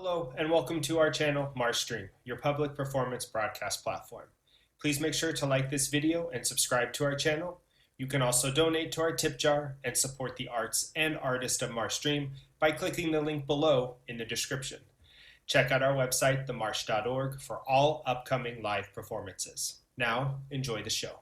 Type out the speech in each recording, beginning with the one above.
Hello and welcome to our channel, MarshStream, your public performance broadcast platform. Please make sure to like this video and subscribe to our channel. You can also donate to our tip jar and support the arts and artists of MarshStream by clicking the link below in the description. Check out our website, themarsh.org, for all upcoming live performances. Now, enjoy the show.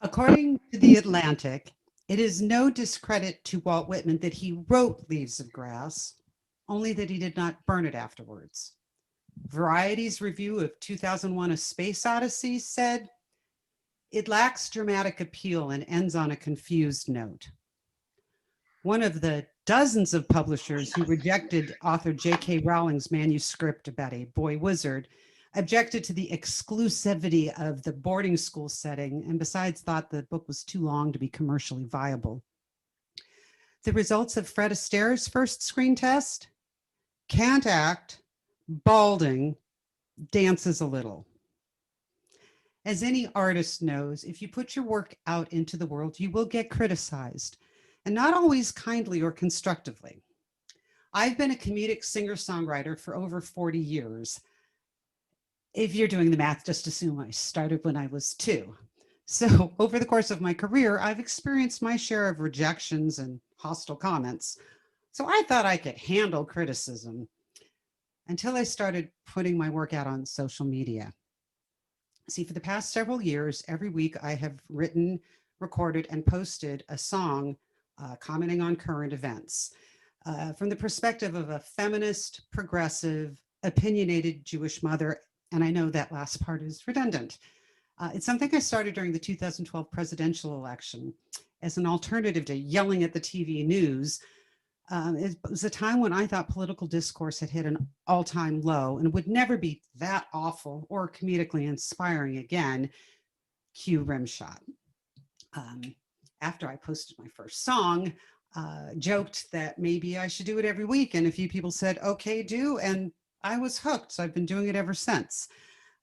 According to The Atlantic, it is no discredit to Walt Whitman that he wrote Leaves of Grass, only that he did not burn it afterwards. Variety's review of 2001: A Space Odyssey said, "It lacks dramatic appeal and ends on a confused note." One of the dozens of publishers who rejected author J.K. Rowling's manuscript about a boy wizard objected to the exclusivity of the boarding school setting, and besides thought the book was too long to be commercially viable. The results of Fred Astaire's first screen test: can't act, balding, dances a little. As any artist knows, if you put your work out into the world, you will get criticized, and not always kindly or constructively. I've been a comedic singer-songwriter for over 40 years. If you're doing the math, just assume I started when I was 2. So over the course of my career, I've experienced my share of rejections and hostile comments. So I thought I could handle criticism until I started putting my work out on social media. See, for the past several years, every week I have written, recorded, and posted a song commenting on current events from the perspective of a feminist, progressive, opinionated Jewish mother. And I know that last part is redundant. It's something I started during the 2012 presidential election as an alternative to yelling at the TV news. It was a time when I thought political discourse had hit an all-time low and would never be that awful or comedically inspiring again. Cue Rimshot. After I posted my first song, joked that maybe I should do it every week, and a few people said, "Okay, do," and I was hooked, so I've been doing it ever since.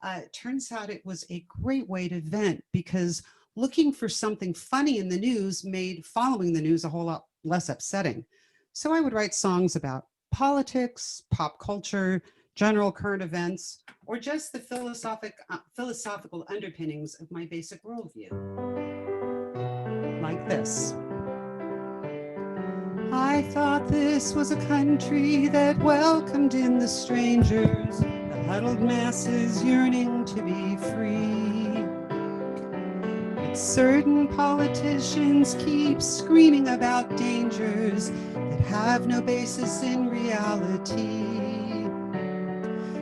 It turns out it was a great way to vent, because looking for something funny in the news made following the news a whole lot less upsetting. So I would write songs about politics, pop culture, general current events, or just the philosophical underpinnings of my basic worldview. Like this. I thought this was a country that welcomed in the strangers, the huddled masses yearning to be free. But certain politicians keep screaming about dangers that have no basis in reality.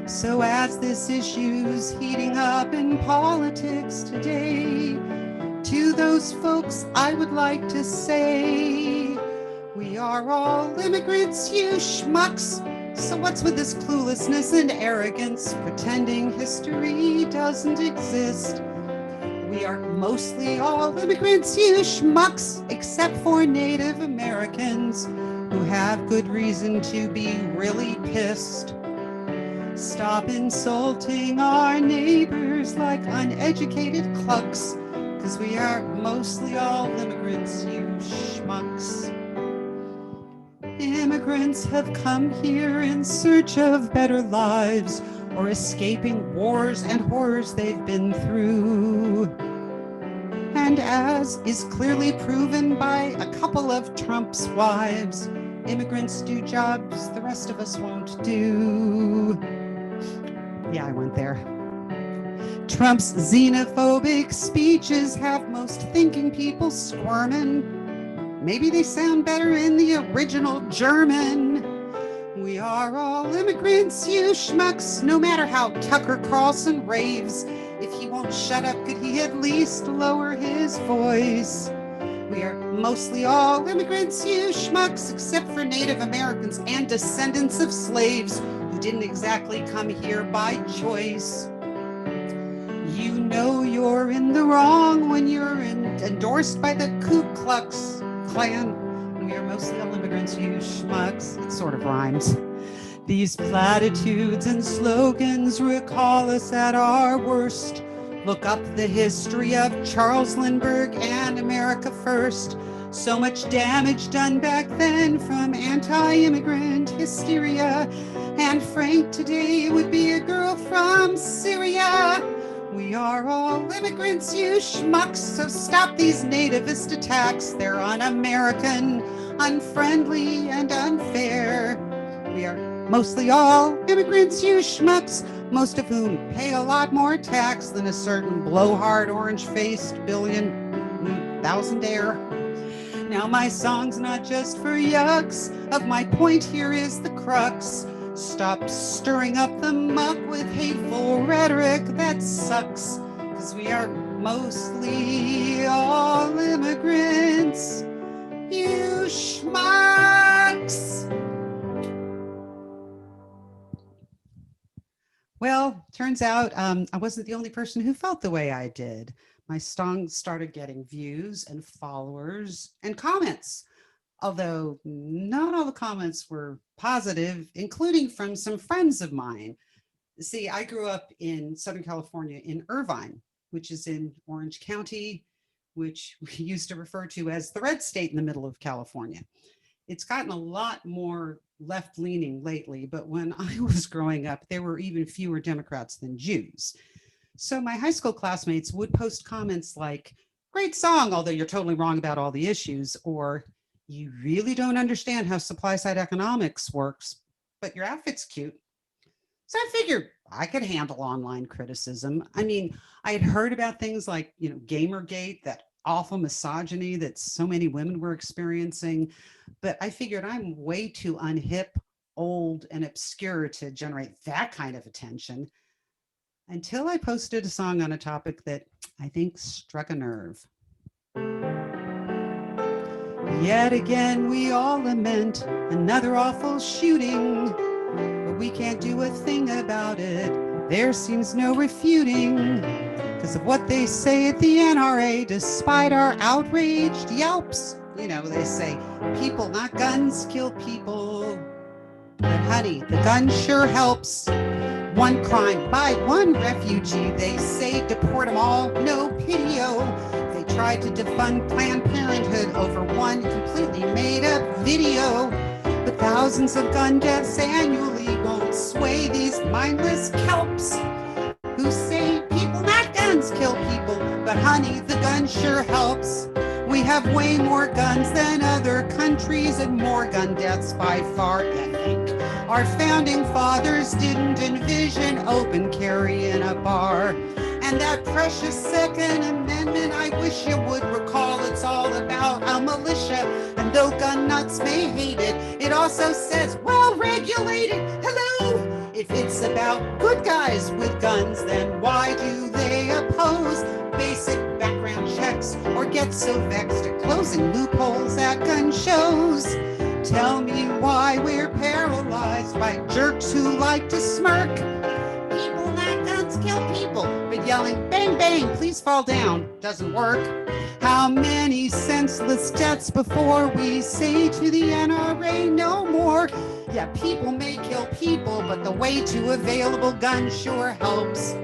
So as this issue's heating up in politics today, to those folks I would like to say, we are all immigrants, you schmucks. So what's with this cluelessness and arrogance, pretending history doesn't exist? We are mostly all immigrants, you schmucks, except for Native Americans who have good reason to be really pissed. Stop insulting our neighbors like uneducated clucks, because we are mostly all immigrants, you schmucks. Immigrants have come here in search of better lives or escaping wars and horrors they've been through. And as is clearly proven by a couple of Trump's wives, immigrants do jobs the rest of us won't do. Yeah, I went there. Trump's xenophobic speeches have most thinking people squirming. Maybe they sound better in the original German. We are all immigrants, you schmucks, no matter how Tucker Carlson raves. If he won't shut up, could he at least lower his voice? We are mostly all immigrants, you schmucks, except for Native Americans and descendants of slaves who didn't exactly come here by choice. You know you're in the wrong when you're endorsed by the Ku Klux Klan. We are mostly all immigrants, you schmucks. It sort of rhymes. These platitudes and slogans recall us at our worst, Look up the history of Charles Lindbergh and America First. So much damage done back then from anti-immigrant hysteria. And Frank today would be a girl from Syria. We are all immigrants, you schmucks, so stop these nativist attacks. They're un-American, unfriendly, and unfair. We are mostly all immigrants, you schmucks, most of whom pay a lot more tax than a certain blowhard, orange-faced thousandaire. Now my song's not just for yucks. Of my point here is the crux. Stop stirring up the muck with hateful rhetoric that sucks. 'Cause we are mostly all immigrants, you schmucks. Well, turns out I wasn't the only person who felt the way I did. My song started getting views and followers and comments, although not all the comments were positive, including from some friends of mine. See, I grew up in Southern California in Irvine, which is in Orange County, which we used to refer to as the red state in the middle of California. It's gotten a lot more left-leaning lately, but when I was growing up, there were even fewer Democrats than Jews. So my high school classmates would post comments like, "Great song, although you're totally wrong about all the issues," or "You really don't understand how supply-side economics works, but your outfit's cute." So I figured I could handle online criticism. I mean, I had heard about things like, Gamergate, that awful misogyny that so many women were experiencing, but I figured I'm way too unhip, old, and obscure to generate that kind of attention, until I posted a song on a topic that I think struck a nerve. Yet again, we all lament another awful shooting, but we can't do a thing about it. There seems no refuting, because of what they say at the NRA, despite our outraged yelps. They say people, not guns, kill people. But honey, the gun sure helps. One crime by one refugee, they say deport them all, no pity-o. They tried to defund Planned Parenthood over one completely made-up video. But thousands of gun deaths annually won't sway these mindless kelps who say people, not guns, kill people. But honey, the gun sure helps. We have way more guns than other countries and more gun deaths by far, I think. Our founding fathers didn't envision open carry in a bar. And that precious Second Amendment, I wish you would recall, it's all about a militia. And though gun nuts may hate it, it also says well-regulated. Hello! If it's about good guys with guns, then why do they oppose basic background checks or get so vexed at closing loopholes at gun shows? Tell me why we're paralyzed by jerks who like to smirk. People, not guns, kill people. But yelling, bang, bang, please fall down, doesn't work. How many senseless deaths before we say to the NRA no more? Yeah, people may kill people, but the way to available guns sure helps.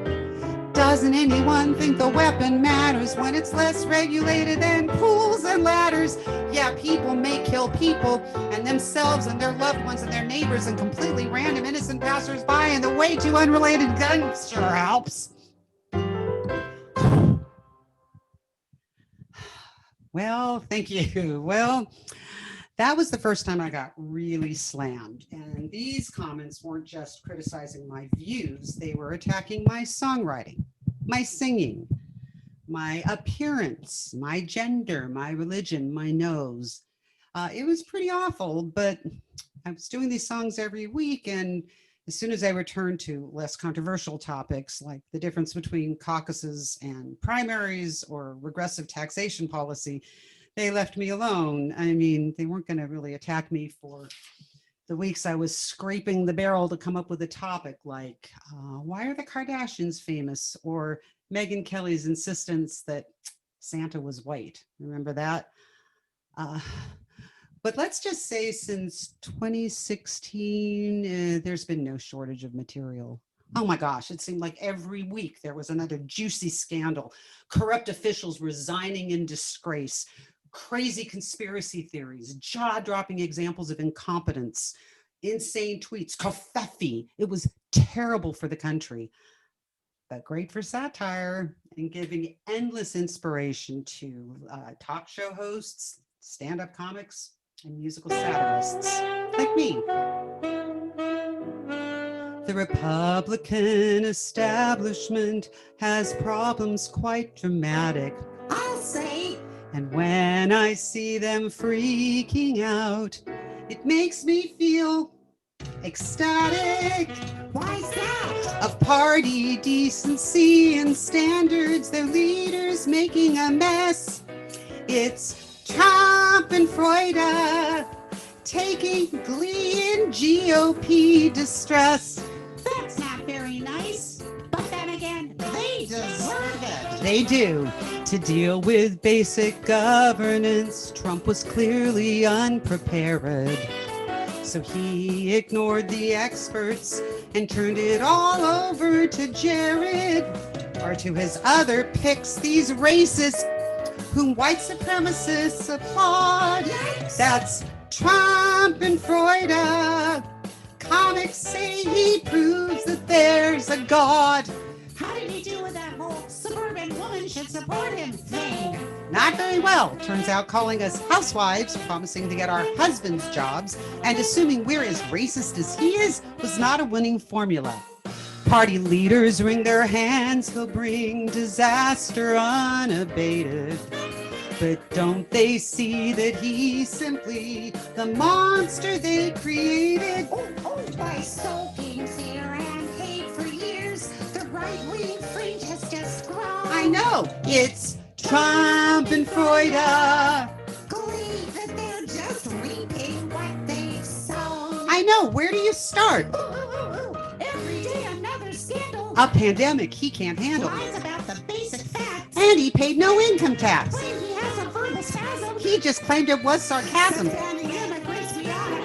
Doesn't anyone think the weapon matters when it's less regulated than pools and ladders? Yeah, people may kill people and themselves and their loved ones and their neighbors and completely random innocent passersby, and the way too unrelated guns sure helps. Well, thank you. Well, that was the first time I got really slammed. And these comments weren't just criticizing my views, they were attacking my songwriting, my singing, my appearance, my gender, my religion, my nose. It was pretty awful, but I was doing these songs every week, and as soon as I returned to less controversial topics like the difference between caucuses and primaries or regressive taxation policy, they left me alone. I mean, they weren't going to really attack me for the weeks I was scraping the barrel to come up with a topic like, why are the Kardashians famous? Or Megyn Kelly's insistence that Santa was white. Remember that? But let's just say since 2016, there's been no shortage of material Oh my gosh, it seemed like every week there was another juicy scandal, corrupt officials resigning in disgrace, crazy conspiracy theories, jaw-dropping examples of incompetence, insane tweets, covfefe. It was terrible for the country, but great for satire and giving endless inspiration to talk show hosts, stand-up comics, and musical satirists like me. The Republican establishment has problems quite dramatic, I'll say. And when I see them freaking out, it makes me feel ecstatic. Why's that? Of party decency and standards, their leaders making a mess. It's Trump and Freuda taking glee in GOP distress. That's not very nice. But then again, they deserve it. They do. To deal with basic governance, Trump was clearly unprepared. So he ignored the experts and turned it all over to Jared, or to his other picks, these racists whom white supremacists applaud. Yikes. That's Trump and Freuda. Comics say he proves that there's a God. How did he do with that whole suburban woman should support him thing? Not very well. Turns out calling us housewives, promising to get our husbands jobs, and assuming we're as racist as he is was not a winning formula. Party leaders wring their hands, he'll bring disaster unabated. But don't they see that he's simply the monster they created? By soaking fear and hate for years, the right-wing fringe has just grown. I know, it's Trump and Freuda. Glee that they're just reaping what they've sown. I know, where do you start? Every day another scandal. A pandemic he can't handle. Lies about the basic facts. And he paid no income tax. He just claimed it was sarcasm.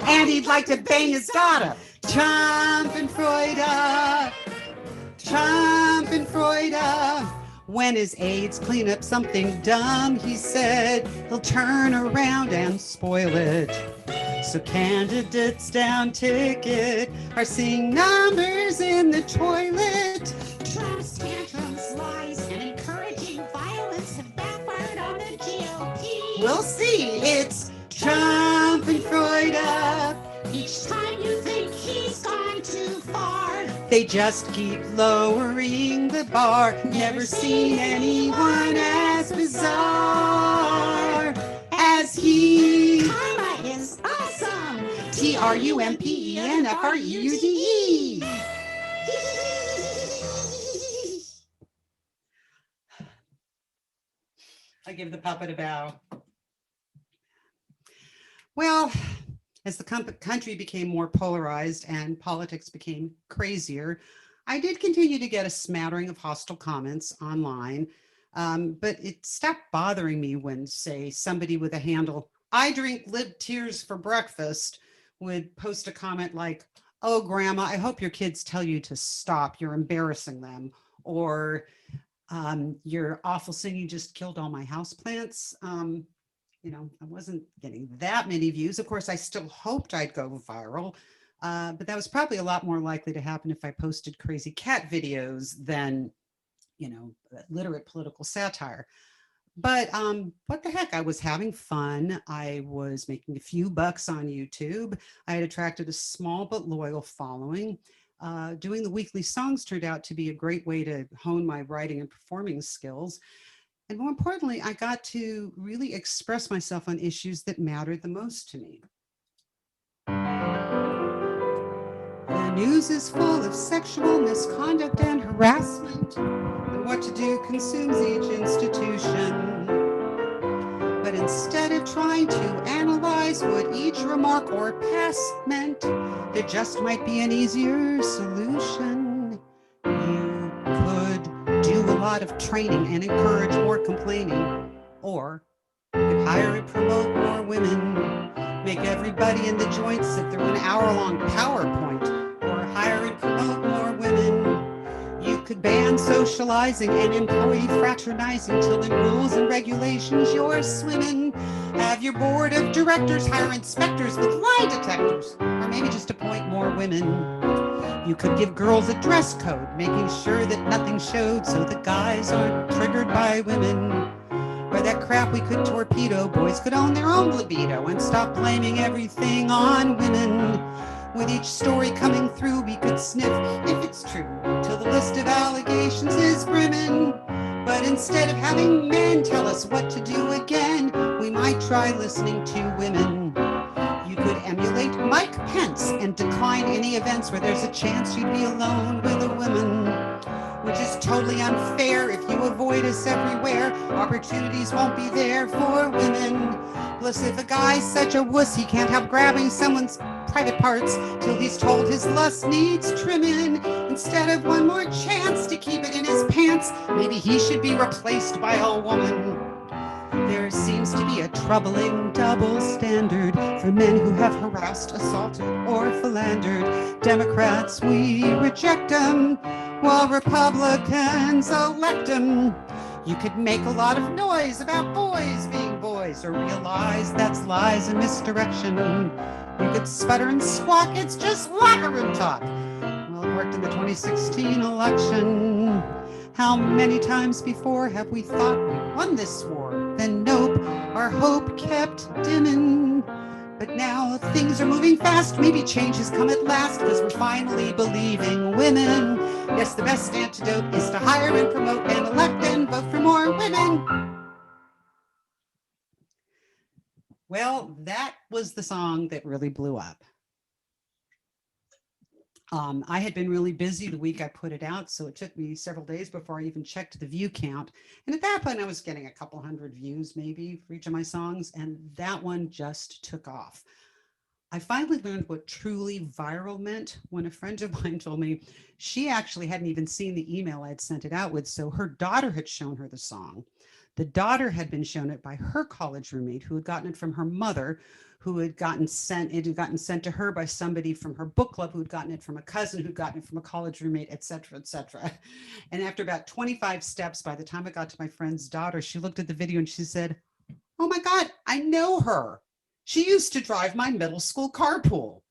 And he'd like to bang his daughter. Trump and Freuda. Trump and Freuda. When his aides clean up something dumb, he said he'll turn around and spoil it. So candidates down ticket are seeing numbers in the toilet. Trump's tantrums, lies, and encouraging violence have backfired on the GOP. We'll see. It's Trump and Freuda. Each time you think he's gone too far, they just keep lowering the bar. Never seen anyone as bizarre as he. Karma is awesome. TRUMPENFREUDE. I give the puppet a bow. Well, as the country became more polarized and politics became crazier, I did continue to get a smattering of hostile comments online, but it stopped bothering me when, say, somebody with a handle, I drink lib tears for breakfast, would post a comment like, oh, Grandma, I hope your kids tell you to stop. You're embarrassing them. Or you're awful singing just killed all my houseplants. You know, I wasn't getting that many views. Of course, I still hoped I'd go viral, but that was probably a lot more likely to happen if I posted crazy cat videos than, you know, literate political satire. But what the heck, I was having fun. I was making a few bucks on YouTube. I had attracted a small but loyal following. Doing the weekly songs turned out to be a great way to hone my writing and performing skills. And more importantly, I got to really express myself on issues that mattered the most to me. The news is full of sexual misconduct and harassment, and what to do consumes each institution. But instead of trying to analyze what each remark or pass meant, there just might be an easier solution. You could do a lot of training and encourage more complaining, or you could hire and promote more women, make everybody in the joint sit through an hour-long PowerPoint, or hire and promote more women, could ban socializing and employee fraternizing till in rules and regulations you're swimming. Have your board of directors hire inspectors with lie detectors, or maybe just appoint more women. You could give girls a dress code, making sure that nothing showed so the guys aren't triggered by women. Or that crap we could torpedo, boys could own their own libido and stop blaming everything on women. With each story coming through, we could sniff if it's true, till the list of allegations is brimming. But instead of having men tell us what to do again, we might try listening to women. You could emulate Mike Pence and decline any events where there's a chance you'd be alone with a woman, which is totally unfair. If you avoid us everywhere, opportunities won't be there for women. Plus, if a guy's such a wuss, he can't help grabbing someone's private parts till he's told his lust needs trimming. Instead of one more chance to keep it in his pants, maybe he should be replaced by a woman. There seems to be a troubling double standard for men who have harassed, assaulted, or philandered. Democrats, we reject them, while Republicans elect them. You could make a lot of noise about boys being boys, or realize that's lies and misdirection. You could sputter and squawk, it's just locker room talk. Well, it worked in the 2016 election. How many times before have we thought we won this war? Then nope, our hope kept dimming. But now things are moving fast, maybe change has come at last, because we're finally believing women. Yes, the best antidote is to hire and promote and elect and vote for more women. Well, that was the song that really blew up. I had been really busy the week I put it out, so it took me several days before I even checked the view count. And at that point, I was getting a couple hundred views maybe for each of my songs, and that one just took off. I finally learned what truly viral meant when a friend of mine told me she actually hadn't even seen the email I'd sent it out with, so her daughter had shown her the song. The daughter had been shown it by her college roommate who had gotten it from her mother, who had gotten sent to her by somebody from her book club, who had gotten it from a cousin, who'd gotten it from a college roommate, et cetera, et cetera. And after about 25 steps, by the time I got to my friend's daughter, she looked at the video and she said, "Oh my God, I know her. She used to drive my middle school carpool."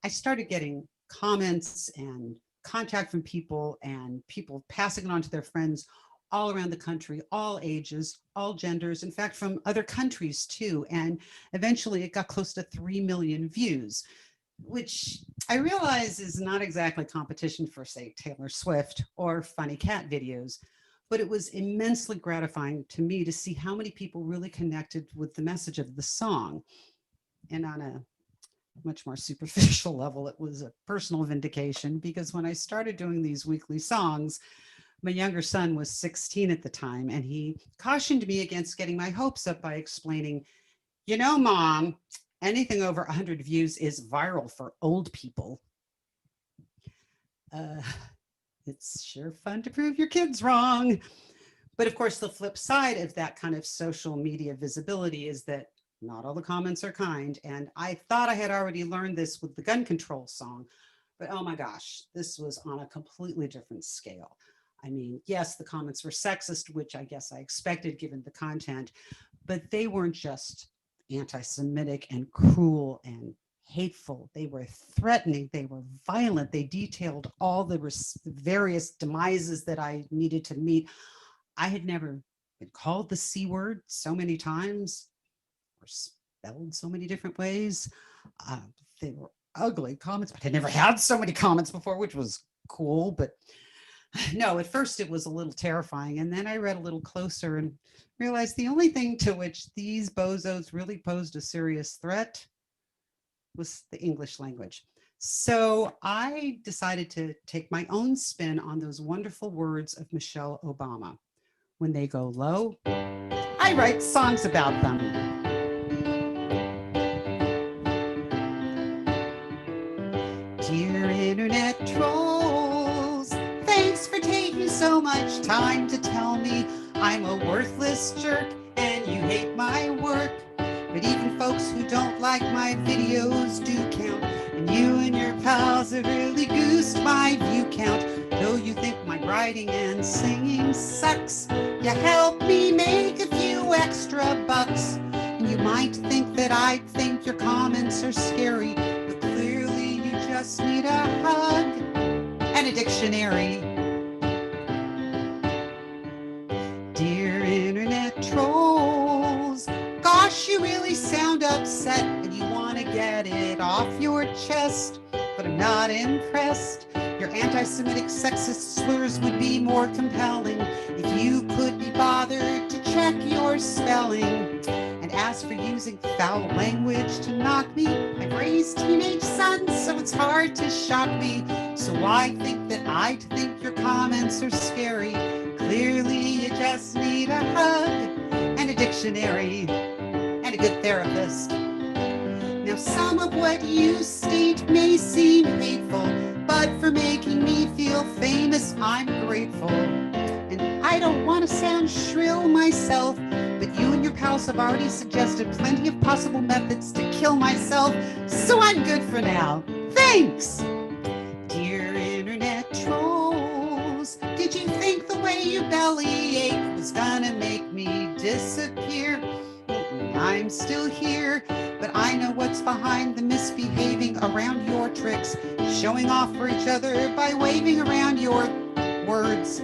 I started getting comments and contact from people and people passing it on to their friends all around the country, all ages, all genders, in fact, from other countries too. And eventually it got close to 3 million views, which I realize is not exactly competition for, say, Taylor Swift or funny cat videos, but it was immensely gratifying to me to see how many people really connected with the message of the song. And on a much more superficial level, it was a personal vindication, because when I started doing these weekly songs, my younger son was 16 at the time, and he cautioned me against getting my hopes up by explaining, "You know, Mom, anything over 100 views is viral for old people." It's sure fun to prove your kids wrong. But of course, the flip side of that kind of social media visibility is that not all the comments are kind. And I thought I had already learned this with the gun control song, but oh my gosh, this was on a completely different scale. I mean, yes, the comments were sexist, which I guess I expected given the content, but they weren't just anti-Semitic and cruel and hateful. They were threatening. They were violent. They detailed all the various demises that I needed to meet. I had never been called the C word so many times or spelled so many different ways. They were ugly comments, but I never had so many comments before, which was cool. But no, at first it was a little terrifying. And then I read a little closer and realized the only thing to which these bozos really posed a serious threat was the English language. So I decided to take my own spin on those wonderful words of Michelle Obama. When they go low, I write songs about them. Dear internet trolls, thanks for taking so much time to tell me I'm a worthless jerk and you hate my work. But even folks who don't like my videos do count, and you and your pals have really goosed my view count. Though you think my writing and singing sucks, you help me make a few extra bucks. And you might think that I think your comments are scary, but clearly you just need a hug and a dictionary. Dear internet trolls, gosh, you really sound upset and you want to get it off your chest, but I'm not impressed. Your anti-Semitic sexist slurs would be more compelling if you could be bothered to check your spelling. And as for using foul language to knock me, I've raised teenage sons, so it's hard to shock me. So I think your comments are scary. Clearly you just need a hug and a dictionary and a good therapist. Now some of what you state may seem hateful, but for making me feel famous, I'm grateful. And I don't want to sound shrill myself, but you and your pals have already suggested plenty of possible methods to kill myself, so I'm good for now. Thanks! Dear internet trolls, did you think the way you bellyache was gonna make me disappear? I'm still here, but I know what's behind the misbehaving around your tricks, showing off for each other by waving around your words.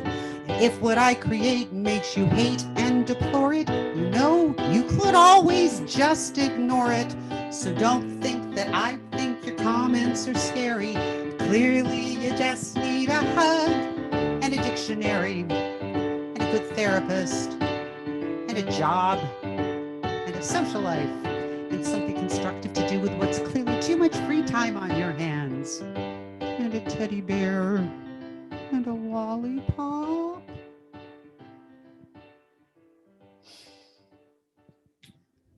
If what I create makes you hate and deplore it, you know you could always just ignore it. So don't think that I think your comments are scary. Clearly you just need a hug and a dictionary and a good therapist and a job and a social life and something constructive to do with what's clearly too much free time on your hands, and a teddy bear and a lollipop.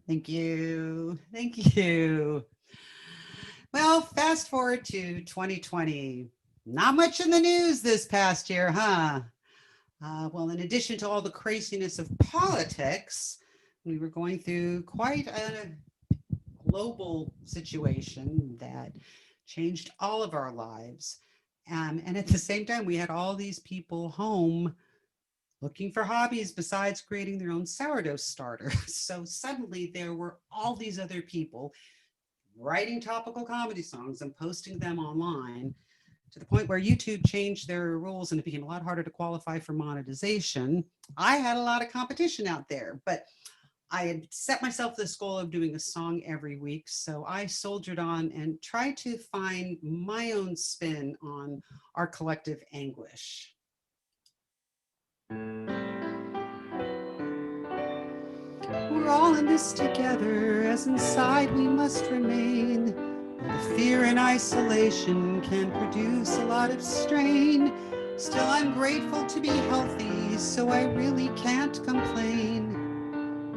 Thank you. Thank you. Well, fast forward to 2020. Not much in the news this past year, huh? Well, in addition to all the craziness of politics, we were going through quite a global situation that changed all of our lives. And at the same time, we had all these people home looking for hobbies besides creating their own sourdough starter. So suddenly there were all these other people writing topical comedy songs and posting them online, to the point where YouTube changed their rules and it became a lot harder to qualify for monetization. I had a lot of competition out there, but I had set myself this goal of doing a song every week. So I soldiered on and tried to find my own spin on our collective anguish. We're all in this together, as inside we must remain. The fear and isolation can produce a lot of strain. Still, I'm grateful to be healthy, so I really can't complain.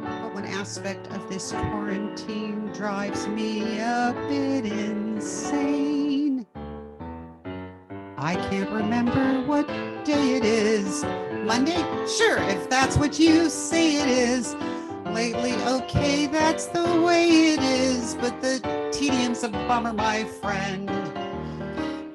But one aspect of this quarantine drives me a bit insane. I can't remember what day it is. Monday? Sure, if that's what you say it is. Lately, okay, that's the way it is, but the tedium's a bummer, my friend.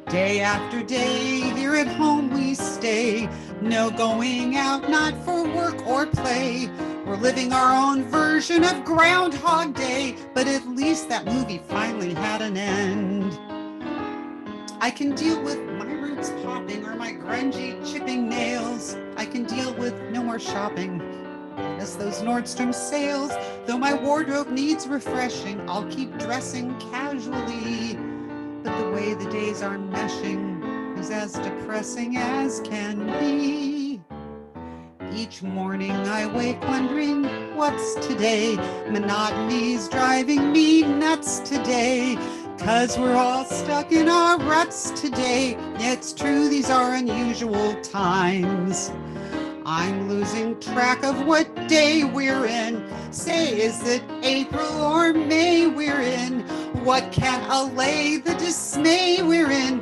Day after day, here at home we stay. No going out, not for work or play. We're living our own version of Groundhog Day, but at least that movie finally had an end. I can deal with my roots popping or my grungy chipping nails. I can deal with no more shopping. As those Nordstrom sales, though my wardrobe needs refreshing, I'll keep dressing casually. But the way the days are meshing is as depressing as can be. Each morning I wake wondering, what's today? Monotony's driving me nuts today. 'Cause we're all stuck in our ruts today. It's true, these are unusual times. I'm losing track of what day we're in. Say, is it April or May we're in? What can allay the dismay we're in?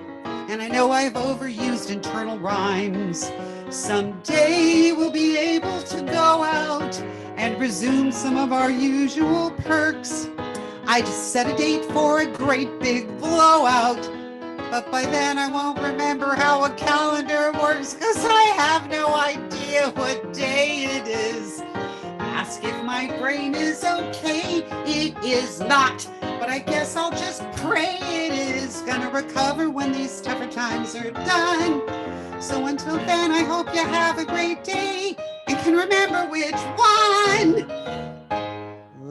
And I know I've overused internal rhymes. Someday we'll be able to go out and resume some of our usual perks. I just set a date for a great big blowout. But by then I won't remember how a calendar works, because I have no idea what day it is. Ask if my brain is okay. It is not, but I guess I'll just pray it is gonna recover when these tougher times are done. So until then, I hope you have a great day and can remember which one.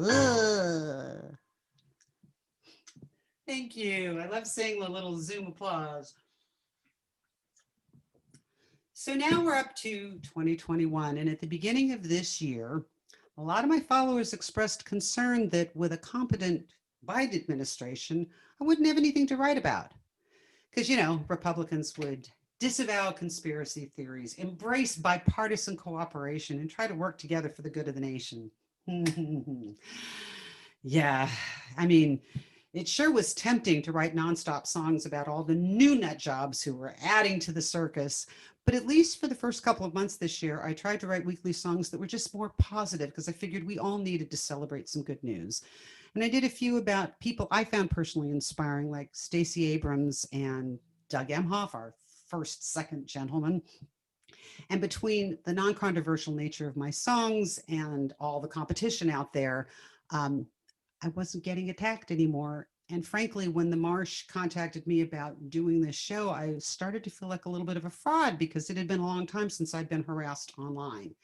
Ugh. Thank you. I love seeing the little Zoom applause. So now we're up to 2021, and at the beginning of this year, a lot of my followers expressed concern that with a competent Biden administration, I wouldn't have anything to write about. Because, Republicans would disavow conspiracy theories, embrace bipartisan cooperation, and try to work together for the good of the nation. Yeah, I mean, it sure was tempting to write nonstop songs about all the new nut jobs who were adding to the circus. But at least for the first couple of months this year, I tried to write weekly songs that were just more positive because I figured we all needed to celebrate some good news. And I did a few about people I found personally inspiring, like Stacey Abrams and Doug Emhoff, our second gentleman. And between the non-controversial nature of my songs and all the competition out there, I wasn't getting attacked anymore. And frankly, when the Marsh contacted me about doing this show, I started to feel like a little bit of a fraud because it had been a long time since I'd been harassed online.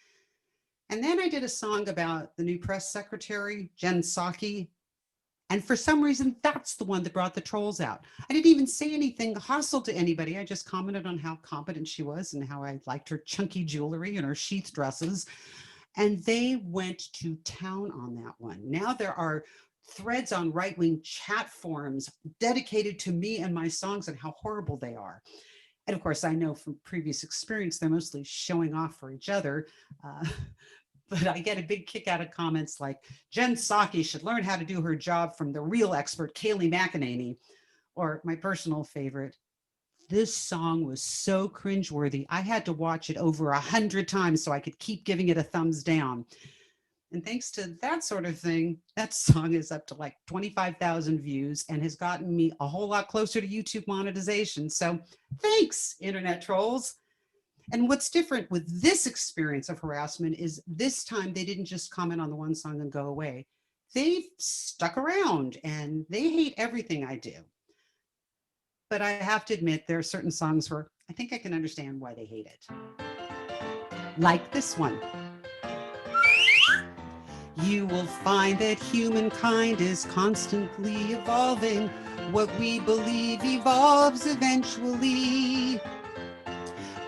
And then I did a song about the new press secretary, Jen Psaki. And for some reason, that's the one that brought the trolls out. I didn't even say anything hostile to anybody. I just commented on how competent she was and how I liked her chunky jewelry and her sheath dresses. And they went to town on that one. Now there are threads on right-wing chat forums dedicated to me and my songs and how horrible they are. And of course, I know from previous experience, they're mostly showing off for each other. But I get a big kick out of comments like, Jen Psaki should learn how to do her job from the real expert, Kayleigh McEnany. Or my personal favorite, this song was so cringeworthy, I had to watch it over 100 times so I could keep giving it a thumbs down. And thanks to that sort of thing, that song is up to like 25,000 views and has gotten me a whole lot closer to YouTube monetization. So thanks, internet trolls. And what's different with this experience of harassment is this time they didn't just comment on the one song and go away. They've stuck around and they hate everything I do. But I have to admit, there are certain songs where I think I can understand why they hate it. Like this one. You will find that humankind is constantly evolving. What we believe evolves eventually.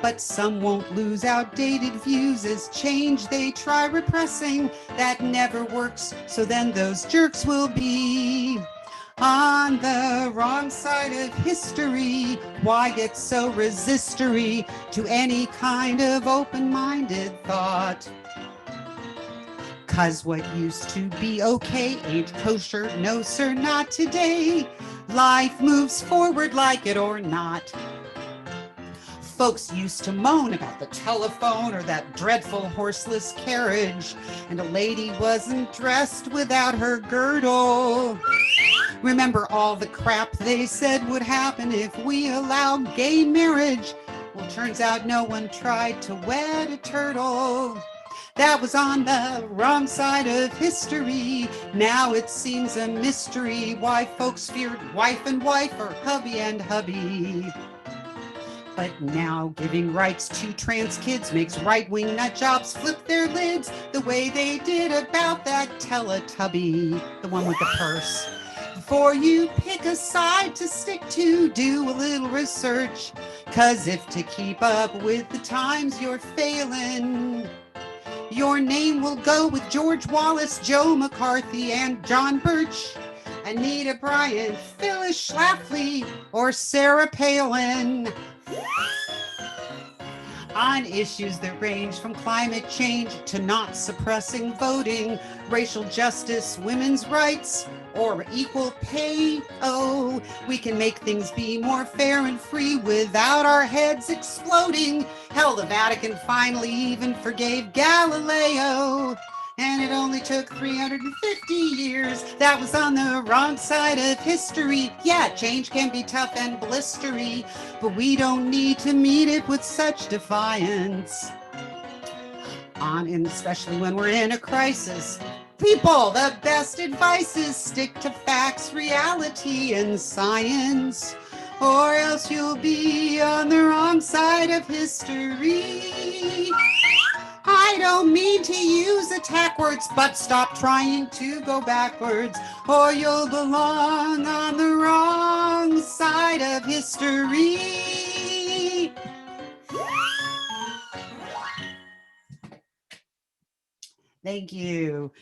But some won't lose outdated views as change they try repressing. That never works, so then those jerks will be on the wrong side of history. Why get so resistory to any kind of open-minded thought? 'Cause what used to be okay ain't kosher, no sir, not today. Life moves forward like it or not. Folks used to moan about the telephone or that dreadful horseless carriage, and a lady wasn't dressed without her girdle. Remember all the crap they said would happen if we allowed gay marriage? Well, turns out no one tried to wed a turtle. That was on the wrong side of history. Now it seems a mystery why folks feared wife and wife or hubby and hubby. But now giving rights to trans kids makes right-wing nut jobs flip their lids the way they did about that Teletubby, the one with the purse. Before you pick a side to stick to, do a little research. 'Cause if to keep up with the times you're failing, your name will go with George Wallace, Joe McCarthy, and John Birch, Anita Bryant, Phyllis Schlafly, or Sarah Palin. On issues that range from climate change to not suppressing voting, racial justice, women's rights, or equal pay. Oh, we can make things be more fair and free without our heads exploding. Hell, the Vatican finally even forgave Galileo. And it only took 350 years. That was on the wrong side of history. Yeah, change can be tough and blistery, but we don't need to meet it with such defiance. And especially when we're in a crisis. People, the best advice is stick to facts, reality, and science, or else you'll be on the wrong side of history. I don't mean to use attack words, but stop trying to go backwards, or you'll belong on the wrong side of history. Thank you.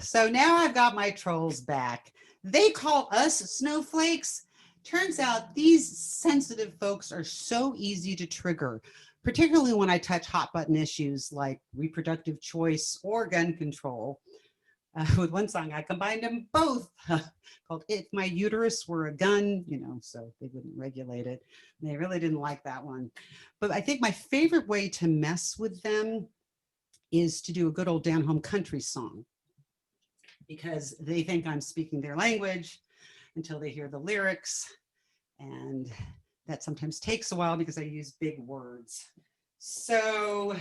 So now I've got my trolls back. They call us snowflakes. Turns out these sensitive folks are so easy to trigger, particularly when I touch hot button issues like reproductive choice or gun control. With one song, I combined them both called If My Uterus Were a Gun, so they wouldn't regulate it. And they really didn't like that one. But I think my favorite way to mess with them is to do a good old down home country song, because they think I'm speaking their language until they hear the lyrics. And that sometimes takes a while because I use big words. So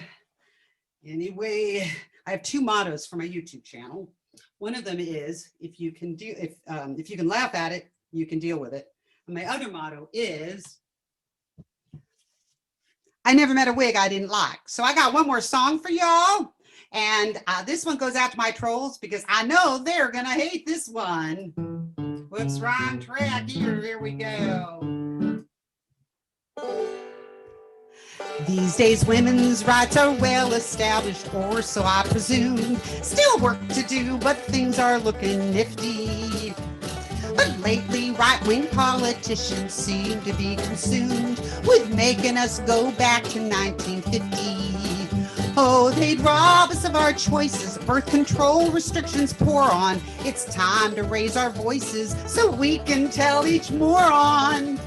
anyway, I have two mottos for my YouTube channel. One of them is, if you can laugh at it, you can deal with it. And my other motto is, I never met a wig I didn't like. So I got one more song for y'all. And this one goes out to my trolls because I know they're going to hate this one. Whoops, wrong track here. Here we go. These days, women's rights are well established, or so I presume. Still work to do, but things are looking nifty. But lately, right-wing politicians seem to be consumed with making us go back to 1950. Oh, they'd rob us of our choices, birth control restrictions pour on. It's time to raise our voices so we can tell each moron.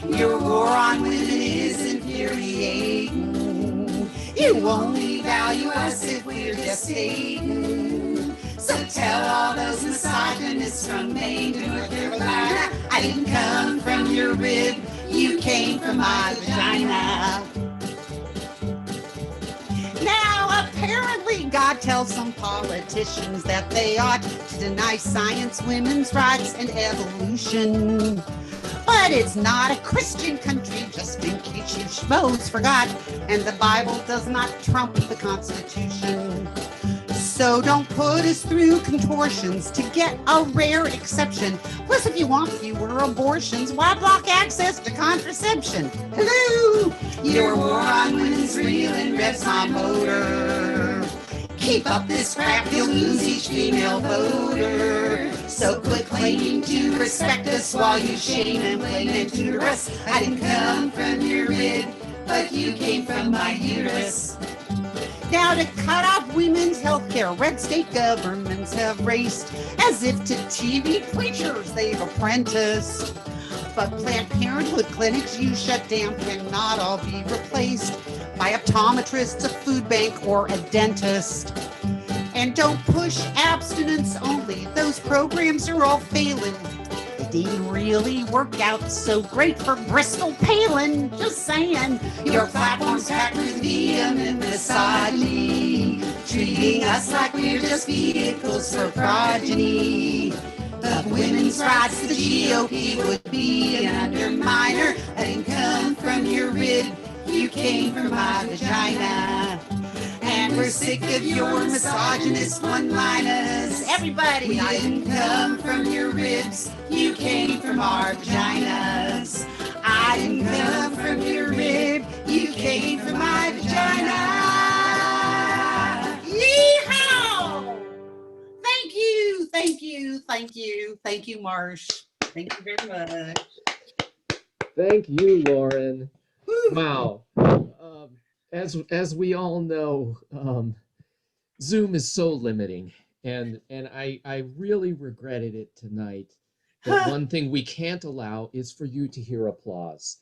Your war on women is infuriating. You only value us if we're gestating. So tell all those misogynists from Maine to North Carolina, I didn't come from your rib, you came from my vagina. Now, apparently, God tells some politicians that they ought to deny science, women's rights, and evolution. But it's not a Christian country, just in case you schmoes forgot, and the Bible does not trump the Constitution. So don't put us through contortions to get a rare exception. Plus, if you want fewer abortions, why block access to contraception? Hello! Your war on women's real and revs my motor. Keep up this crap, you'll lose each female voter. So quit claiming to respect us while you shame and blame and tutor us. I didn't come from your rib, but you came from my uterus. Now to cut off women's health care, red state governments have raced as if to TV preachers they've apprenticed. But Planned Parenthood clinics you shut down cannot all be replaced by optometrists, a food bank, or a dentist. And don't push abstinence only. Those programs are all failing. It didn't really work out so great for Bristol Palin. Just saying. Your platform's packed with vehement misogyny, treating us like we're just vehicles for progeny. Of women's rights, the GOP would be an underminer. I didn't come from your rib, you came from my vagina. And we're sick of your misogynist one-liners. Everybody, I didn't come from your ribs, you came from our vaginas. I didn't come from your rib, you came from my vagina. Yeehaw! Thank you, thank you, thank you, thank you, Marsh. Thank you very much. Thank you, Lauren. Woo. Wow. As we all know, Zoom is so limiting, and I really regretted it tonight. That one thing we can't allow is for you to hear applause.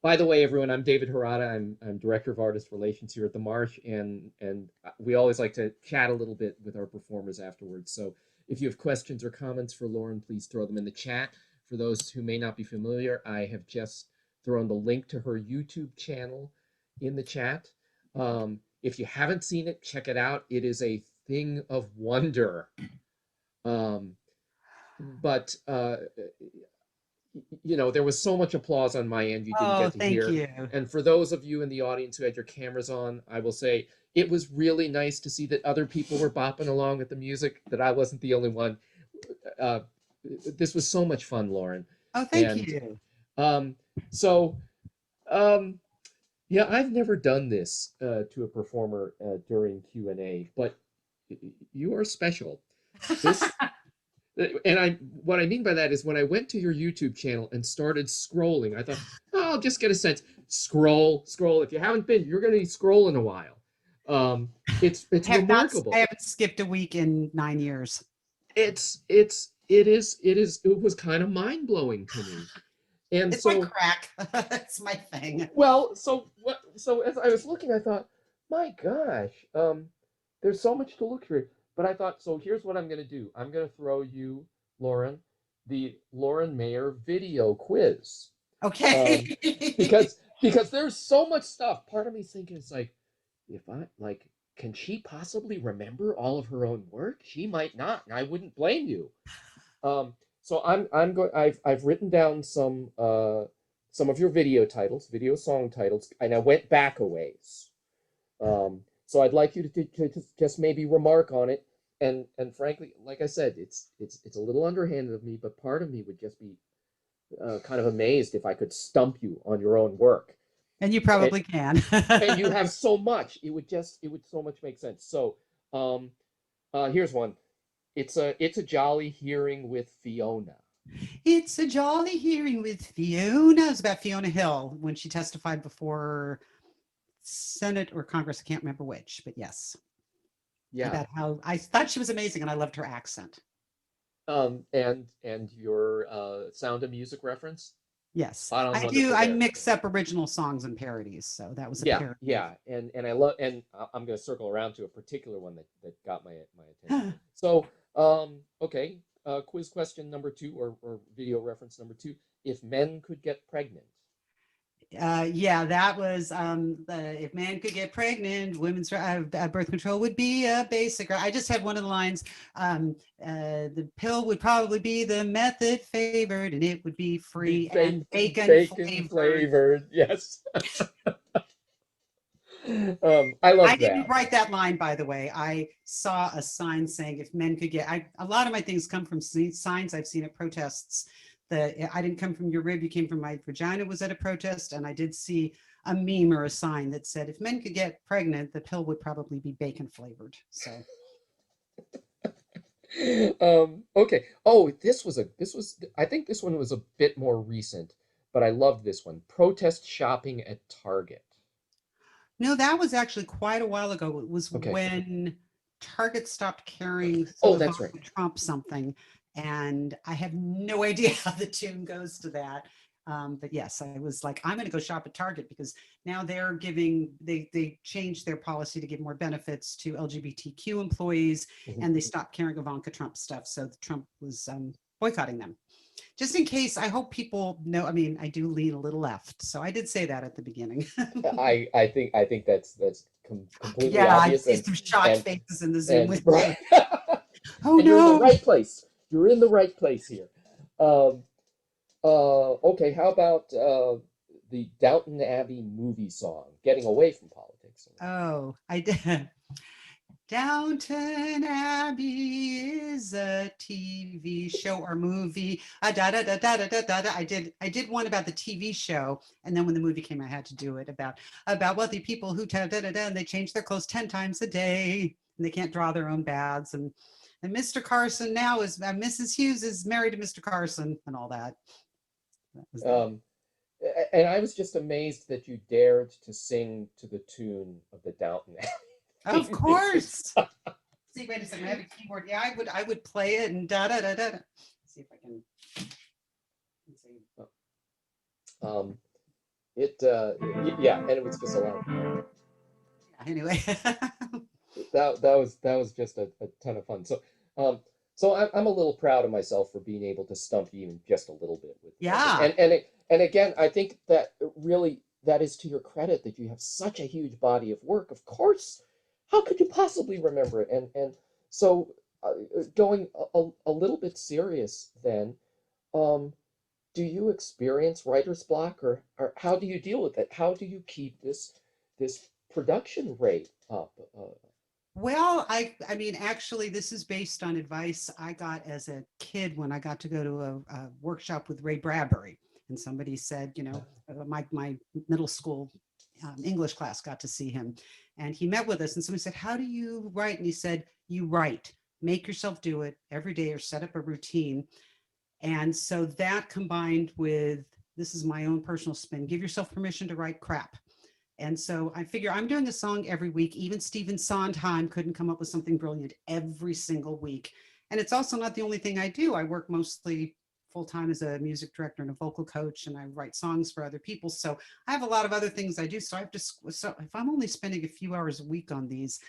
By the way, everyone, I'm David Harada. I'm Director of Artist Relations here at the Marsh, and we always like to chat a little bit with our performers afterwards. So if you have questions or comments for Lauren, please throw them in the chat. For those who may not be familiar, I have just thrown the link to her YouTube channel in the chat. If you haven't seen it, check it out. It is a thing of wonder. But you know, there was so much applause on my end you didn't get to thank hear. you. And for those of you in the audience who had your cameras on, I will say it was really nice to see that other people were bopping along with the music, that I wasn't the only one. This was so much fun, Lauren. Oh, thank you. So, yeah, I've never done this to a performer during Q&A, but you are special. This. And what I mean by that is when I went to your YouTube channel and started scrolling, I thought, oh, I'll just get a sense. Scroll. If you haven't been, you're going to be scrolling a while. It's remarkable. I haven't skipped a week in 9 years. It was kind of mind blowing to me. And it's so my crack. It's my thing. Well, so as I was looking, I thought, my gosh, there's so much to look through. But I thought, so here's what I'm going to do. I'm going to throw you, Lauren, the Lauren Mayer video quiz. Okay. Because there's so much stuff. Part of me thinking it's like, can she possibly remember all of her own work? She might not, and I wouldn't blame you. So I've written down some of your video song titles, and I went back a ways. So I'd like you to just maybe remark on it, and frankly, like I said, it's a little underhanded of me, but part of me would just be kind of amazed if I could stump you on your own work. And you probably can. And you have so much; it would so much make sense. So, here's one. It's a jolly hearing with Fiona. It's a jolly hearing with Fiona. It's about Fiona Hill when she testified before Senate or Congress. I can't remember which, but yes. Yeah. About how I thought she was amazing and I loved her accent. And your Sound of Music reference? Yes. I do. I mix up original songs and parodies. So that was a parody. Yeah. And I love, and I'm going to circle around to a particular one that got my attention. So, okay. Quiz question number 2 or video reference number 2. If men could get pregnant. Yeah, that was if man could get pregnant, women's birth control would be basic. I just had one of the lines, the pill would probably be the method favored and it would be free and bacon flavored. Yes. I love that. I didn't write that line, by the way. I saw a sign saying if men could get, a lot of my things come from signs I've seen at protests. I didn't come from your rib, you came from my vagina was at a protest, and I did see a meme or a sign that said if men could get pregnant, the pill would probably be bacon flavored. So okay. Oh, I think this one was a bit more recent, but I loved this one. Protest shopping at Target. No, that was actually quite a while ago. It was when Target stopped carrying that's right. Trump something. And I have no idea how the tune goes to that. But yes, I was like, I'm going to go shop at Target because now they changed their policy to give more benefits to LGBTQ employees, and they stopped carrying Ivanka Trump stuff. So Trump was boycotting them. Just in case, I hope people know, I mean, I do lean a little left. So I did say that at the beginning. I think that's completely Yeah, obvious. I see some shocked faces in the Zoom with me. Oh, and no. You're in the right place. You're in the right place here. Okay, how about the Downton Abbey movie song, Getting Away from Politics? Oh, I did. Downton Abbey is a TV show or movie. I did one about the TV show, and then when the movie came, I had to do it about wealthy people who and they change their clothes 10 times a day, and they can't draw their own baths, and Mr. Carson now is Mrs. Hughes is married to Mr. Carson and all that. And I was just amazed that you dared to sing to the tune of the Downton Abbey. Of course. See, wait a second. I have a keyboard. Yeah, I would play it and da da da da. See if I can. Let's see. Yeah, and it was just a lot of Yeah, anyway. that was just a ton of fun. Um, so I'm a little proud of myself for being able to stump you even just a little bit with this. Yeah. And again, I think that really that is to your credit that you have such a huge body of work. Of course, how could you possibly remember it? And so going a little bit serious then, um, do you experience writer's block, or how do you deal with it? How do you keep this production rate up? Well, I mean, actually, this is based on advice I got as a kid when I got to go to a workshop with Ray Bradbury. And somebody said, my middle school English class got to see him. And he met with us, and somebody said, "How do you write?" And he said, "You write. Make yourself do it every day or set up a routine." And so that combined with, this is my own personal spin, give yourself permission to write crap. And so I figure I'm doing a song every week. Even Stephen Sondheim couldn't come up with something brilliant every single week. And it's also not the only thing I do. I work mostly full time as a music director and a vocal coach, and I write songs for other people. So I have a lot of other things I do. So I have to, so if I'm only spending a few hours a week on these,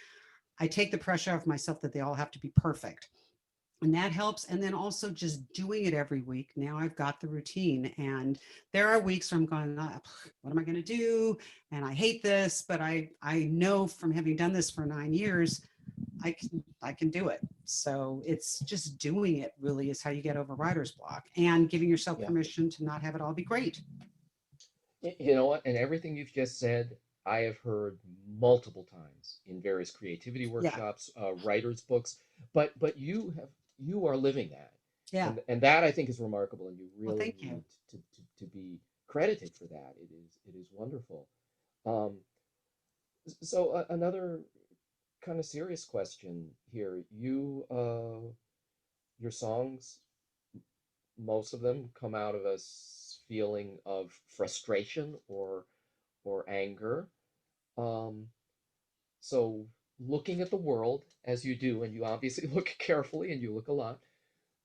I take the pressure off myself that they all have to be perfect, and that helps. And then also just doing it every week, now I've got the routine, and there are weeks where I'm going, what am I going to do, and I hate this, but I know from having done this for 9 years, I can do it. So it's just doing it really is how you get over writer's block, and giving yourself Yeah. permission to not have it all be great. You know what? And everything you've just said, I have heard multiple times in various creativity Yeah. workshops, writers' books. But you are living that, Yeah. and that I think is remarkable, and you Well, really thank you. need to be credited for that. It is wonderful. Um, so another kind of serious question here. Your songs, most of them come out of a feeling of frustration or anger. Um, so looking at the world as you do, and you obviously look carefully and you look a lot,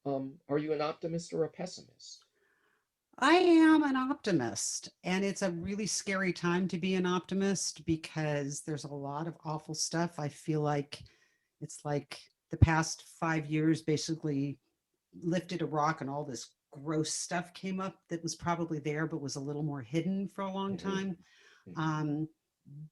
are you an optimist or a pessimist? I am an optimist, and it's a really scary time to be an optimist because there's a lot of awful stuff. I feel like it's like the past 5 years basically lifted a rock, and all this gross stuff came up that was probably there but was a little more hidden for a long Hmm. time. Hmm. Um,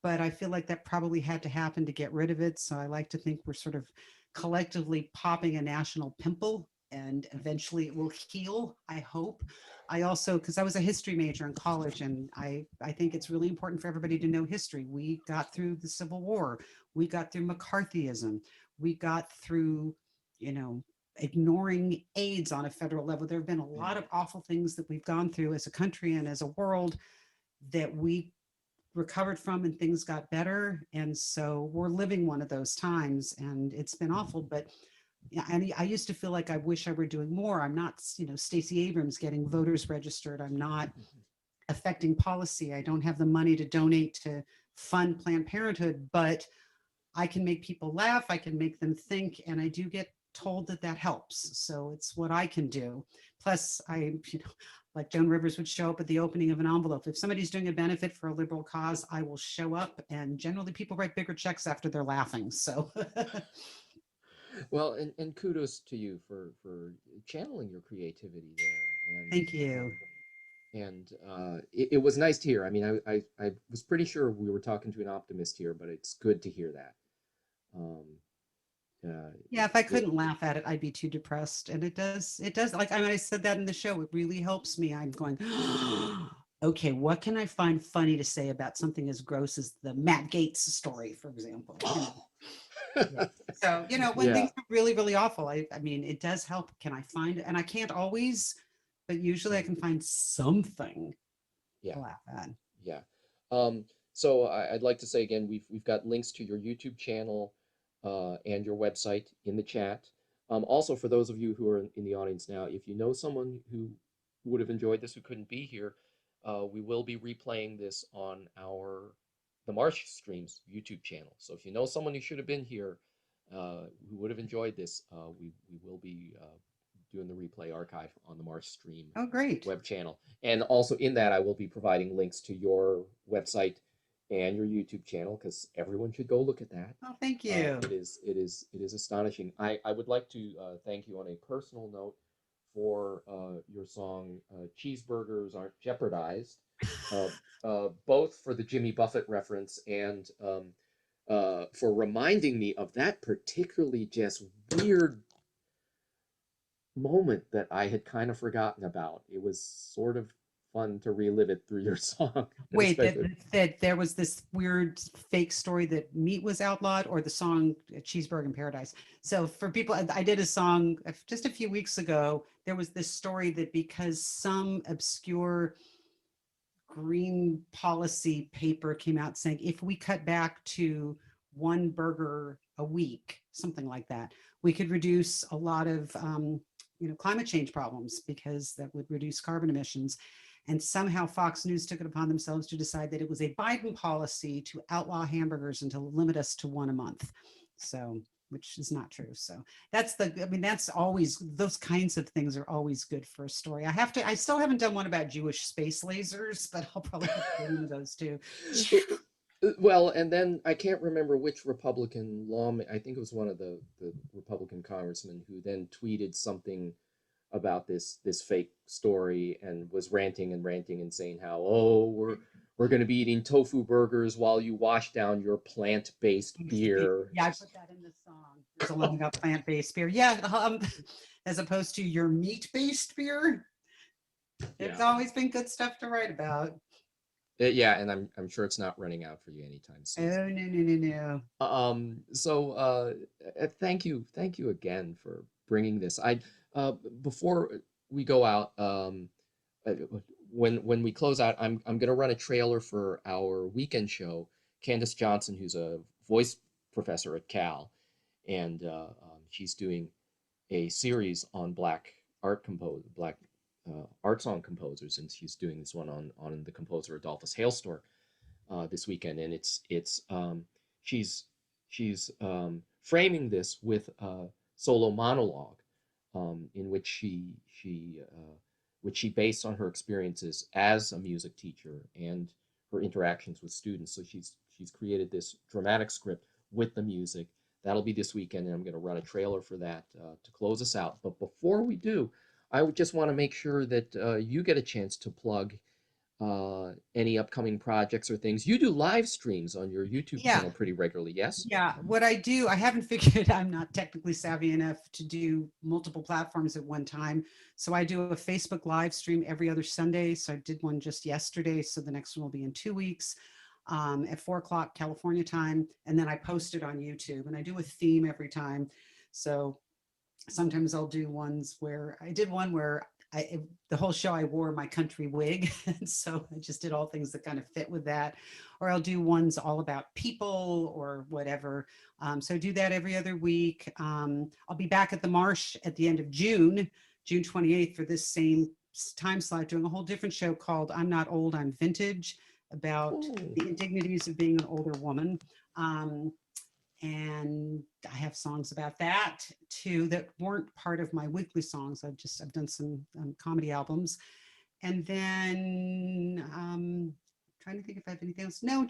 but I feel like that probably had to happen to get rid of it. So I like to think we're sort of collectively popping a national pimple, and eventually it will heal, I hope. I also, because I was a history major in college, and I think it's really important for everybody to know history. We got through the Civil War, we got through McCarthyism, we got through, you know, ignoring AIDS on a federal level. There have been a lot of awful things that we've gone through as a country and as a world that we recovered from, and things got better. And so we're living one of those times, and it's been awful. But yeah, and I used to feel like I wish I were doing more. I'm not, Stacey Abrams getting voters registered. I'm not affecting policy. I don't have the money to donate to fund Planned Parenthood, but I can make people laugh. I can make them think. And I do get told that that helps. So it's what I can do. Plus, like Joan Rivers would show up at the opening of an envelope. If somebody's doing a benefit for a liberal cause, I will show up. And generally, people write bigger checks after they're laughing. So Well, and kudos to you for channeling your creativity there, thank you. and it was nice to hear. I mean, I was pretty sure we were talking to an optimist here, but it's good to hear that. Um, Yeah, if I it, couldn't laugh at it, I'd be too depressed. And it does. Like, I mean, I said that in the show, it really helps me. I'm going, okay, what can I find funny to say about something as gross as the Matt Gates story, for example? Yeah. So, when yeah, things are really, really awful, I mean, it does help. Can I find, and I can't always, but usually I can find something yeah, to laugh at. yeah. Um, so I'd like to say again, we've got links to your YouTube channel and your website in the chat. Also, for those of you who are in the audience now, if you know someone who would have enjoyed this who couldn't be here, we will be replaying this on the MarshStream's YouTube channel. So if you know someone who should have been here, who would have enjoyed this, we will be doing the replay archive on the MarshStream Oh, great. web channel. And also in that, I will be providing links to your website and your YouTube channel, because everyone should go look at that. Oh, thank you. It is astonishing. I would like to thank you on a personal note for your song "Cheeseburgers Aren't Jeopardized," both for the Jimmy Buffett reference and for reminding me of that particularly just weird moment that I had kind of forgotten about. It was sort of fun to relive it through your song. Wait, that there was this weird fake story that meat was outlawed, or the song Cheeseburger in Paradise. So for people, I did a song just a few weeks ago. There was this story that because some obscure green policy paper came out saying if we cut back to one burger a week, something like that, we could reduce a lot of climate change problems, because that would reduce carbon emissions. And somehow Fox News took it upon themselves to decide that it was a Biden policy to outlaw hamburgers and to limit us to one a month. So, which is not true. So that's always, those kinds of things are always good for a story. I still haven't done one about Jewish space lasers, but I'll probably get into those too. Well, and then I can't remember which Republican lawman, I think it was one of the Republican congressmen, who then tweeted something about this fake story and was ranting and saying how, we're going to be eating tofu burgers while you wash down your plant-based beer. Yeah, I put that in the song. There's a line about plant-based beer. Yeah, as opposed to your meat-based beer. It's always been good stuff to write about. Yeah, and I'm sure it's not running out for you anytime soon. Oh, no. So thank you again for bringing this. Before we go out, when we close out, I'm going to run a trailer for our weekend show. Candace Johnson, who's a voice professor at Cal, and she's doing a series on Black art song composers, and she's doing this one on the composer Adolphus Hailstork this weekend, and she's framing this with a solo monologue in which she based on her experiences as a music teacher and her interactions with students. So she's created this dramatic script with the music. That'll be this weekend, and I'm going to run a trailer for that to close us out. But before we do, I would just want to make sure that you get a chance to plug any upcoming projects or things. You do live streams on your YouTube channel pretty regularly, yes? Yeah, what I do, I haven't figured, I'm not technically savvy enough to do multiple platforms at one time. So I do a Facebook live stream every other Sunday. So I did one just yesterday. So the next one will be in 2 weeks at 4 o'clock California time. And then I post it on YouTube, and I do a theme every time. So sometimes I'll do ones where I did one where the whole show I wore my country wig, and so I just did all things that kind of fit with that. Or I'll do ones all about people or whatever. So I do that every other week. I'll be back at the Marsh at the end of June 28th, for this same time slot, doing a whole different show called I'm Not Old, I'm Vintage, about the indignities of being an older woman. And I have songs about that too that weren't part of my weekly songs. I've done some comedy albums. And then trying to think if I have anything else. No,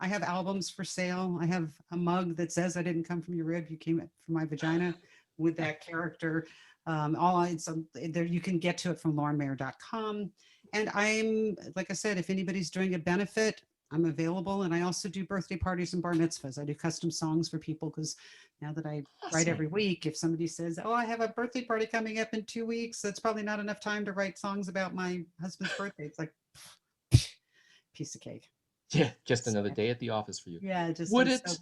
I have albums for sale. I have a mug that says I didn't come from your rib, you came from my vagina, with that character. You can get to it from laurenmayer.com. And I'm, like I said, if anybody's doing a benefit, I'm available. And I also do birthday parties and bar mitzvahs. I do custom songs for people, because now that I write every week, if somebody says, oh, I have a birthday party coming up in 2 weeks, that's probably not enough time to write songs about my husband's birthday. It's like, piece of cake. Yeah, just another day at the office for you. Yeah, just would it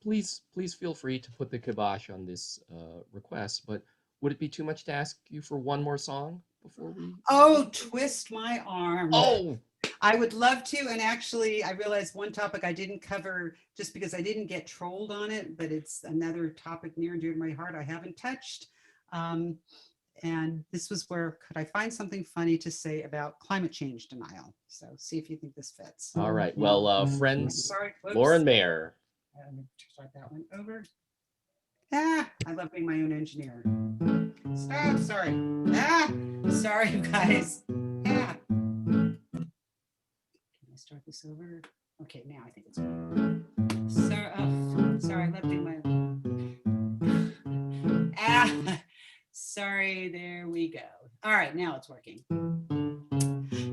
please feel free to put the kibosh on this request, but would it be too much to ask you for one more song before we twist my arm? I would love to. And actually, I realized one topic I didn't cover just because I didn't get trolled on it, but it's another topic near and dear to my heart I haven't touched. And this was where, could I find something funny to say about climate change denial? So see if you think this fits. All right. Well, friends, Lauren Mayer. Let me start that one over. I love being my own engineer. Stop, sorry. Sorry, you guys. Can I start this over? Okay, now I think it's good. Sorry, I love being my sorry, there we go. All right, now it's working.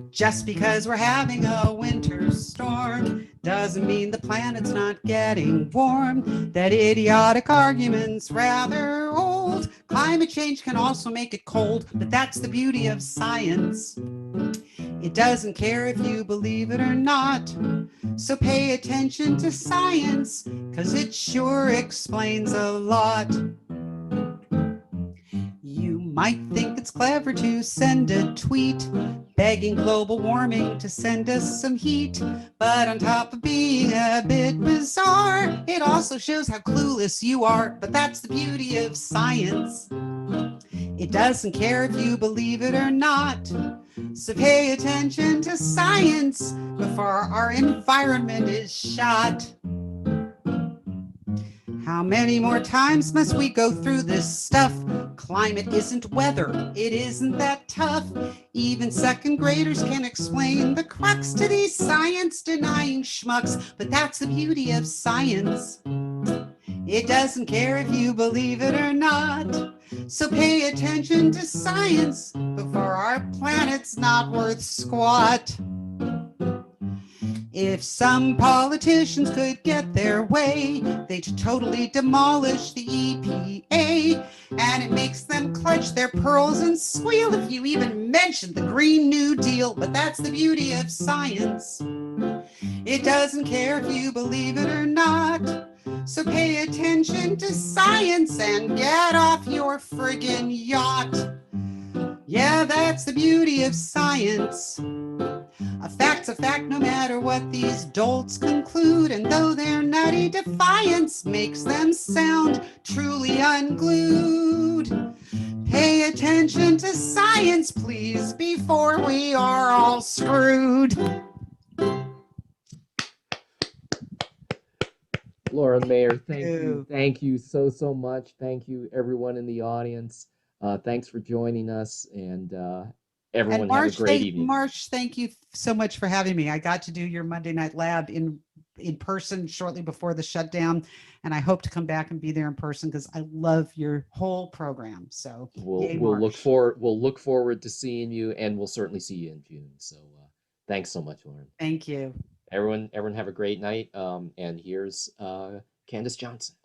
Just because we're having a winter storm doesn't mean the planet's not getting warm. That idiotic argument's rather old. Climate change can also make it cold, but that's the beauty of science. It doesn't care if you believe it or not. So pay attention to science, 'cause it sure explains a lot. You might think it's clever to send a tweet begging global warming to send us some heat. But on top of being a bit bizarre, it also shows how clueless you are. But that's the beauty of science. It doesn't care if you believe it or not. So pay attention to science before our environment is shot. How many more times must we go through this stuff? Climate isn't weather, it isn't that tough. Even second graders can explain the crux to these science-denying schmucks. But that's the beauty of science. It doesn't care if you believe it or not. So pay attention to science before our planet's not worth squat. If some politicians could get their way, they'd totally demolish the EPA. And it makes them clutch their pearls and squeal if you even mention the Green New Deal. But that's the beauty of science. It doesn't care if you believe it or not. So pay attention to science and get off your friggin' yacht. Yeah, that's the beauty of science. A fact's a fact no matter what these dolts conclude. And though their nutty defiance makes them sound truly unglued, pay attention to science, please, before we are all screwed. Laura Mayer, thank you so much. Thank you, everyone in the audience. Thanks for joining us, and everyone and Marsh, have a great evening. Marsh, thank you so much for having me. I got to do your Monday Night Lab in person shortly before the shutdown, and I hope to come back and be there in person because I love your whole program. So we'll look forward to seeing you, and we'll certainly see you in June. So thanks so much, Lauren. Thank you. Everyone have a great night. And here's Candace Johnson.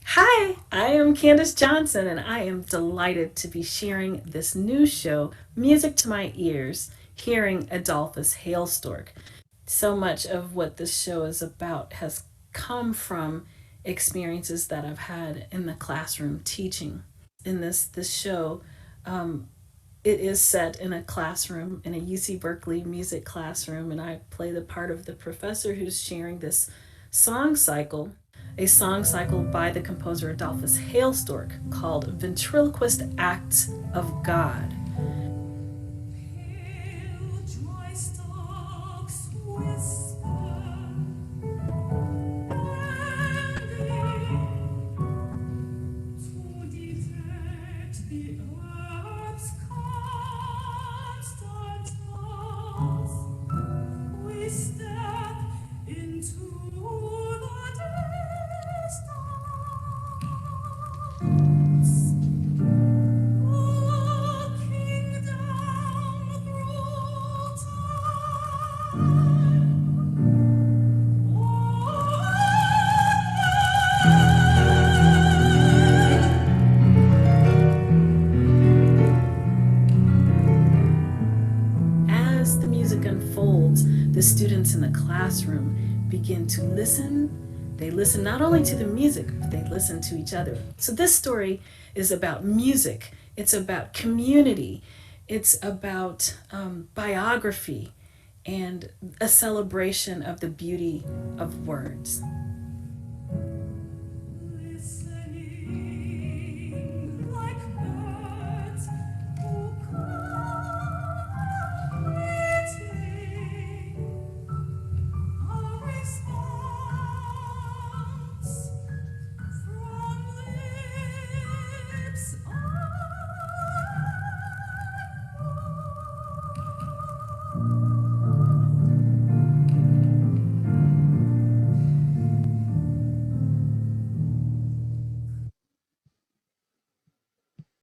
Hi, I am Candace Johnson, and I am delighted to be sharing this new show, Music to My Ears, Hearing Adolphus Hailstork. So much of what this show is about has come from experiences that I've had in the classroom teaching. In this show, it is set in a classroom, in a UC Berkeley music classroom, and I play the part of the professor who's sharing this song cycle, a song cycle by the composer Adolphus Hailstork called Ventriloquist Acts of God. The students in the classroom begin to listen. They listen not only to the music, but they listen to each other. So this story is about music. It's about community. It's about biography and a celebration of the beauty of words.